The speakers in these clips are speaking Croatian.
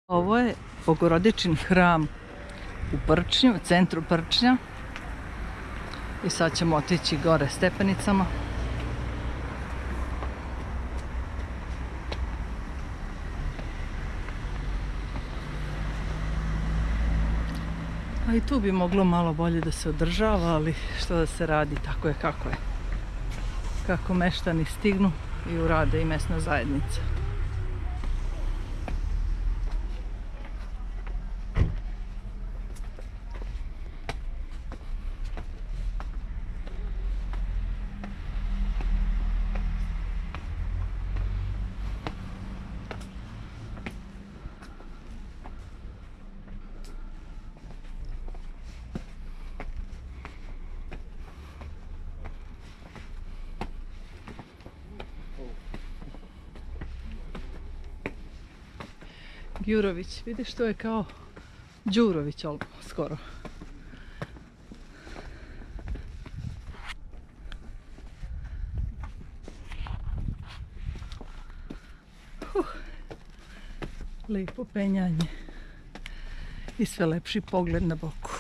Ovo je Bogorodičin hram u Prčnju, u centru Prčnja. I sad ćemo otići gore stepenicama. A i tu bi moglo malo bolje da se održava, ali što da se radi, tako je kako je. Kako meštani stignu i urade i mesna zajednica. Đurović, vidiš, to je kao Đurović skoro. Lijepo penjanje i sve lepši pogled na boku.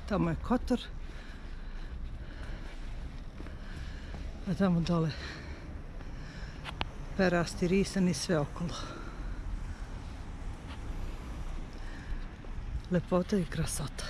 Tamo je Kotor, a tamo dole perasti risan i sve okolo. Lepota i krasota.